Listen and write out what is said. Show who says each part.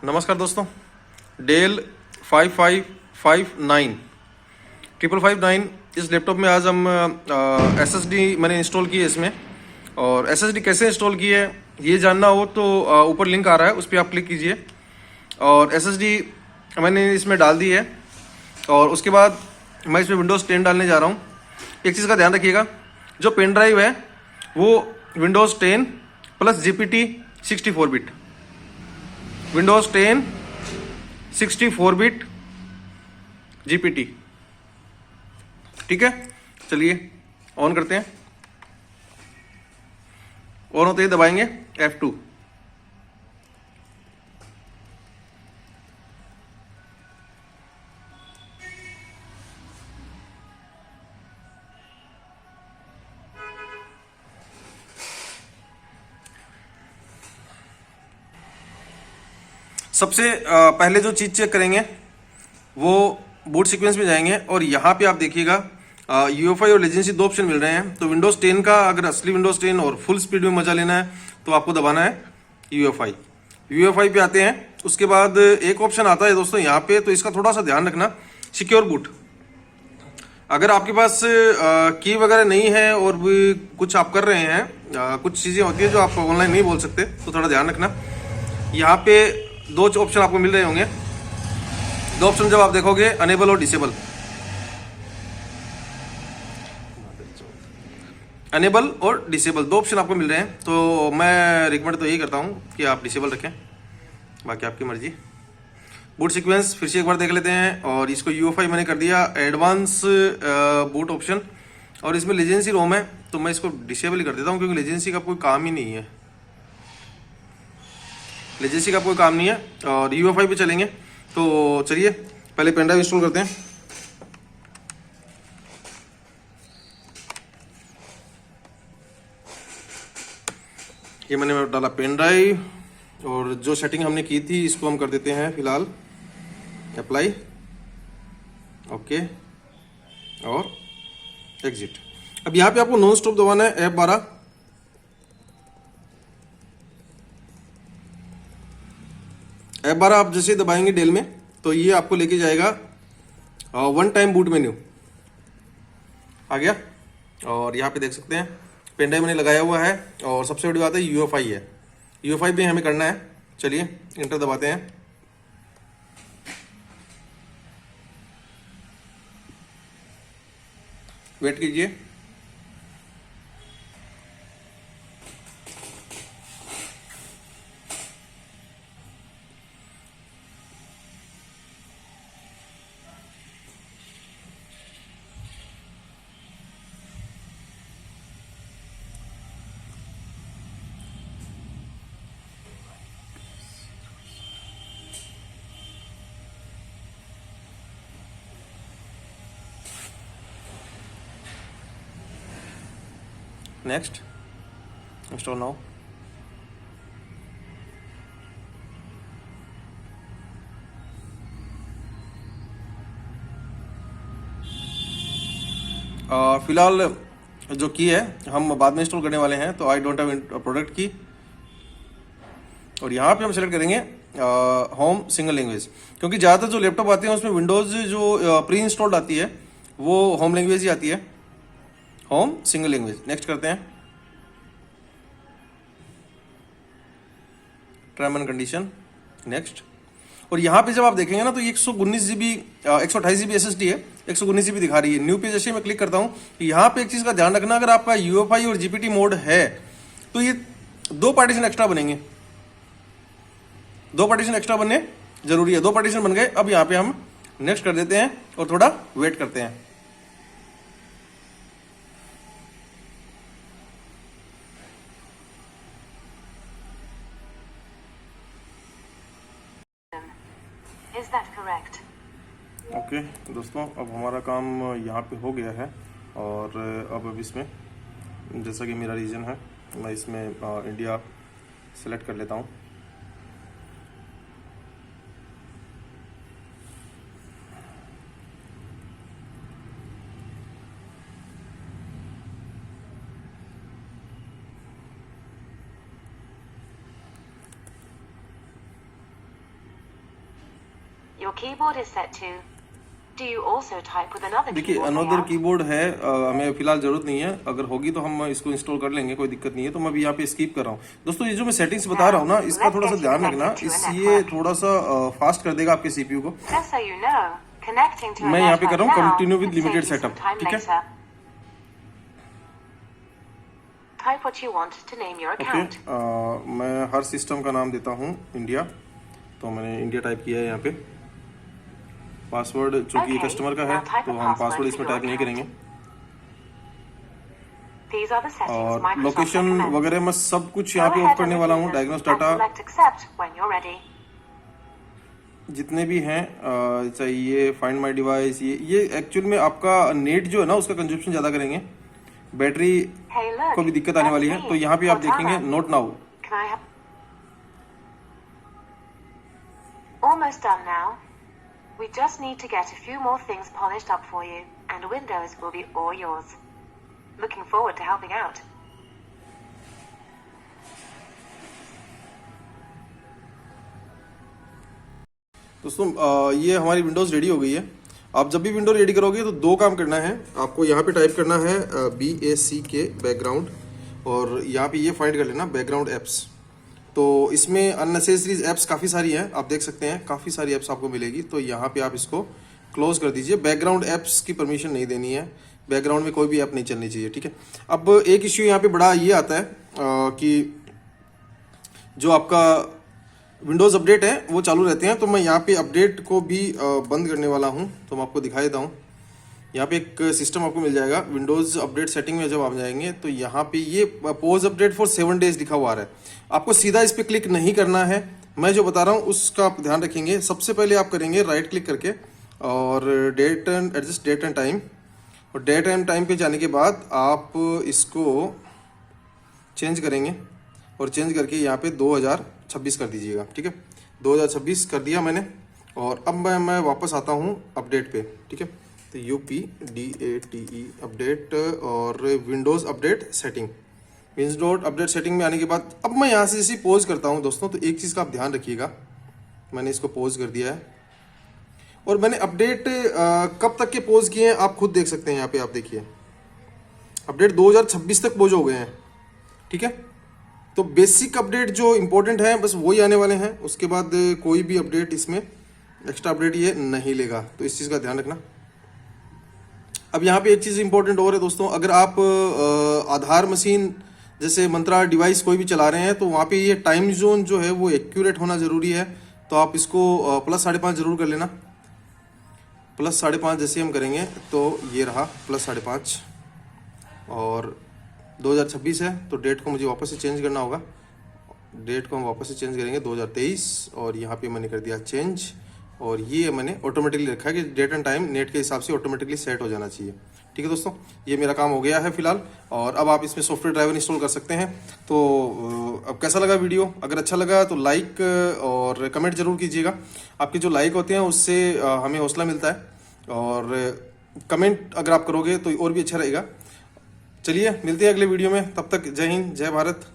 Speaker 1: नमस्कार दोस्तों। डेल 5559 5559 इस लैपटॉप में आज हम SSD मैंने इंस्टॉल की है इसमें। और SSD कैसे इंस्टॉल की है ये जानना हो तो ऊपर लिंक आ रहा है, उस पर आप क्लिक कीजिए और SSD मैंने इसमें डाल दी है। और उसके बाद मैं इसमें विंडोज़ 10 डालने जा रहा हूँ। एक चीज़ का ध्यान रखिएगा, जो पेन ड्राइव है वो Windows 10 plus GPT 64 bit, Windows 10 64 bit GPT। ठीक है, चलिए ऑन करते हैं। ऑन होते ही दबाएंगे F2। सबसे पहले जो चीज़ चेक करेंगे वो बूट सीक्वेंस में जाएंगे और यहाँ पे आप देखिएगा UEFI और लेजेंसी दो ऑप्शन मिल रहे हैं। तो विंडोज़ 10 का अगर असली विंडोज़ 10 और फुल स्पीड में मजा लेना है तो आपको दबाना है UEFI पे आते हैं। उसके बाद एक ऑप्शन आता है दोस्तों यहाँ पे, तो इसका थोड़ा सा ध्यान रखना, सिक्योर बूट। अगर आपके पास की वगैरह नहीं है और भी कुछ आप कर रहे हैं, कुछ चीज़ें होती है जो आप ऑनलाइन नहीं बोल सकते, तो थोड़ा ध्यान रखना। यहाँ पे दो ऑप्शन आपको मिल रहे होंगे। दो ऑप्शन जब आप देखोगे, अनेबल और डिसेबल, अनेबल और डिसेबल दो ऑप्शन आपको मिल रहे हैं। तो मैं रिकमेंड तो यही करता हूँ कि आप डिसेबल रखें, बाकी आपकी मर्जी। बूट सीक्वेंस फिर से एक बार देख लेते हैं। और इसको UEFI मैंने कर दिया एडवांस बूट ऑप्शन, और इसमें लेजेंसी रोम है तो मैं इसको डिसेबल ही कर देता हूँ, क्योंकि लेजेंसी का कोई काम ही नहीं है, लेजेंसी का कोई काम नहीं है। और UEFI पे चलेंगे। तो चलिए पहले पेन ड्राइव इंस्टॉल करते हैं। ये मैंने डाला पेन ड्राइव, और जो सेटिंग हमने की थी इसको हम कर देते हैं फिलहाल अप्लाई, ओके और एग्जिट। अब यहाँ पे आपको नॉन स्टॉप दबाना है F12। F12 आप जैसे दबाएंगे डेल में तो ये आपको लेके जाएगा वन टाइम बूट मेन्यू आ गया। और यहाँ पे देख सकते हैं पेन ड्राइव मैंने लगाया हुआ है, और सबसे बड़ी बात है UEFI है, UEFI भी हमें करना है। चलिए इंटर दबाते हैं। वेट कीजिए। Next, install now. फिलहाल जो की है हम बाद में इंस्टॉल करने वाले हैं, तो आई डोंट हैव प्रोडक्ट की। और यहाँ पे हम सेलेक्ट करेंगे होम सिंगल लैंग्वेज, क्योंकि ज़्यादातर जो लैपटॉप आते हैं उसमें विंडोज़ जो प्री इंस्टॉल्ड आती है वो होम लैंग्वेज ही आती है, होम सिंगल लैंग्वेज। नेक्स्ट करते हैं, टर्म एंड कंडीशन, नेक्स्ट। और यहाँ पे जब आप देखेंगे ना तो ये 119 GB 128 GB SSD है, 119 GB दिखा रही है। न्यू पे जैसे मैं क्लिक करता हूँ, यहाँ पे एक चीज़ का ध्यान रखना, अगर आपका UEFI और GPT मोड है तो ये दो पार्टीशन एक्स्ट्रा बनेंगे, दो पार्टीशन एक्स्ट्रा बनने जरूरी है। दो पार्टीशन बन गए। अब यहाँ पे हम नेक्स्ट कर देते हैं और थोड़ा वेट करते हैं।
Speaker 2: Is that correct?
Speaker 1: ओके दोस्तों, अब हमारा काम यहाँ पे हो गया है। और अब इसमें जैसा कि मेरा रीजन है, मैं इसमें इंडिया सेलेक्ट कर लेता हूँ।
Speaker 2: your keyboard is set to. Do you also type with another
Speaker 1: देखिए
Speaker 2: keyboard
Speaker 1: अनदर
Speaker 2: layout?
Speaker 1: कीबोर्ड है, हमें फिलहाल जरूरत नहीं है, अगर होगी तो हम इसको इंस्टॉल कर लेंगे, कोई दिक्कत नहीं है। तो मैं अभी यहाँ पे स्किप कर रहा हूँ। दोस्तों ये जो मैं सेटिंग्स बता रहा हूँ ना, इसका थोड़ा सा ध्यान रखना, ये थोड़ा सा फास्ट कर देगा आपके सीपीयू को।
Speaker 2: Just so you know, connecting to a
Speaker 1: मैं यहाँ पे कर
Speaker 2: network
Speaker 1: रहा हूँ
Speaker 2: now
Speaker 1: continue with
Speaker 2: could save
Speaker 1: limited
Speaker 2: you some
Speaker 1: setup,
Speaker 2: time
Speaker 1: ठीक है।
Speaker 2: later. Type what you want to name your
Speaker 1: okay,
Speaker 2: account.
Speaker 1: मैं हर सिस्टम का नाम देता हूँ इंडिया, तो मैंने इंडिया टाइप किया है यहाँ पे। पासवर्ड चूंकि
Speaker 2: Okay,
Speaker 1: कस्टमर का है
Speaker 2: now type
Speaker 1: तो
Speaker 2: a
Speaker 1: हम
Speaker 2: password
Speaker 1: पासवर्ड
Speaker 2: for
Speaker 1: इसमें
Speaker 2: your
Speaker 1: टाइप नहीं
Speaker 2: account.
Speaker 1: करेंगे।
Speaker 2: These are the settings
Speaker 1: और
Speaker 2: Microsoft
Speaker 1: लोकेशन
Speaker 2: recommends.
Speaker 1: वगैरह मैं सब कुछ
Speaker 2: Go
Speaker 1: यहाँ पे
Speaker 2: ahead
Speaker 1: ऑफ करने
Speaker 2: and
Speaker 1: वाला
Speaker 2: review
Speaker 1: हूँ।
Speaker 2: them
Speaker 1: diagnose
Speaker 2: and
Speaker 1: data
Speaker 2: select accept when you're ready.
Speaker 1: जितने भी हैं, चाहिए फाइंड माय डिवाइस, ये एक्चुअल में आपका नेट जो है ना उसका कंजप्शन ज़्यादा करेंगे, बैटरी
Speaker 2: Hey, look.
Speaker 1: को भी दिक्कत आने
Speaker 2: that's
Speaker 1: वाली है।
Speaker 2: me,
Speaker 1: तो यहाँ पे आप
Speaker 2: Cortana.
Speaker 1: देखेंगे note now.
Speaker 2: Can I have? Almost done now. We just need to get a few more things polished up for you, and Windows will be all yours. Looking forward to helping out.
Speaker 1: दोस्तों ये हमारी Windows ready हो गई है। आप जब भी window ready करोगे तो दो काम करना है आपको। यहाँ पे टाइप करना है BACK बैकग्राउंड, और यहाँ पे ये फाइंड कर लेना बैकग्राउंड एप्स। तो इसमें अननेसेसरीज एप्स काफ़ी सारी हैं, आप देख सकते हैं काफ़ी सारी एप्स आपको मिलेगी। तो यहाँ पे आप इसको क्लोज कर दीजिए। बैकग्राउंड एप्स की परमिशन नहीं देनी है, बैकग्राउंड में कोई भी ऐप नहीं चलनी चाहिए, ठीक है। अब एक इश्यू यहाँ पे बड़ा ये आता है कि जो आपका विंडोज़ अपडेट है वो चालू रहते हैं। तो मैं यहाँ पे अपडेट को भी बंद करने वाला हूँ, तो मैं आपको दिखा देता हूँ। यहाँ पे एक सिस्टम आपको मिल जाएगा विंडोज़ अपडेट सेटिंग में। जब आप जाएंगे तो यहाँ पे ये पोज अपडेट फॉर 7 डेज लिखा हुआ आ रहा है। आपको सीधा इस पर क्लिक नहीं करना है, मैं जो बता रहा हूँ उसका आप ध्यान रखेंगे। सबसे पहले आप करेंगे राइट क्लिक करके और date and adjust date and time, और डेट एंड टाइम पे जाने के बाद आप इसको चेंज करेंगे, और चेंज करके यहाँ पे 2026 कर दीजिएगा, ठीक है। 2026 कर दिया मैंने, और अब मैं वापस आता हूँ अपडेट पे, ठीक है। तो UPDATE अपडेट और Windows update setting, Windows update setting में आने के बाद अब मैं यहाँ से जैसे पोज करता हूँ दोस्तों, तो एक चीज़ का आप ध्यान रखिएगा। मैंने इसको पोज कर दिया है, और मैंने अपडेट कब तक के पोज किए हैं आप खुद देख सकते हैं। यहाँ पे आप देखिए अपडेट 2026 तक पोज हो गए हैं, ठीक है। तो बेसिक अपडेट जो इम्पोर्टेंट है बस वही आने वाले हैं, उसके बाद कोई भी अपडेट इसमें एक्स्ट्रा अपडेट ये नहीं लेगा, तो इस चीज़ का ध्यान रखना। अब यहाँ पे एक चीज़ इंपॉर्टेंट और है दोस्तों, अगर आप आधार मशीन जैसे मंत्रा डिवाइस कोई भी चला रहे हैं तो वहाँ पे ये टाइम जोन जो है वो एक्यूरेट होना ज़रूरी है। तो आप इसको +5.5 जरूर कर लेना। +5.5 जैसे हम करेंगे तो ये रहा +5.5, और 2026 है तो डेट को मुझे वापस से चेंज करना होगा। डेट को हम वापस से चेंज करेंगे 2023, और यहाँ पे मैंने कर दिया चेंज, और ये मैंने ऑटोमेटिकली रखा है कि डेट एंड टाइम नेट के हिसाब से ऑटोमेटिकली सेट हो जाना चाहिए, ठीक है दोस्तों। ये मेरा काम हो गया है फिलहाल, और अब आप इसमें सॉफ्टवेयर ड्राइवर इंस्टॉल कर सकते हैं। तो अब कैसा लगा वीडियो? अगर अच्छा लगा तो लाइक और कमेंट जरूर कीजिएगा। आपके जो लाइक होते हैं उससे हमें हौसला मिलता है, और कमेंट अगर आप करोगे तो और भी अच्छा रहेगा। चलिए मिलते हैं अगले वीडियो में, तब तक जय हिंद, जय भारत।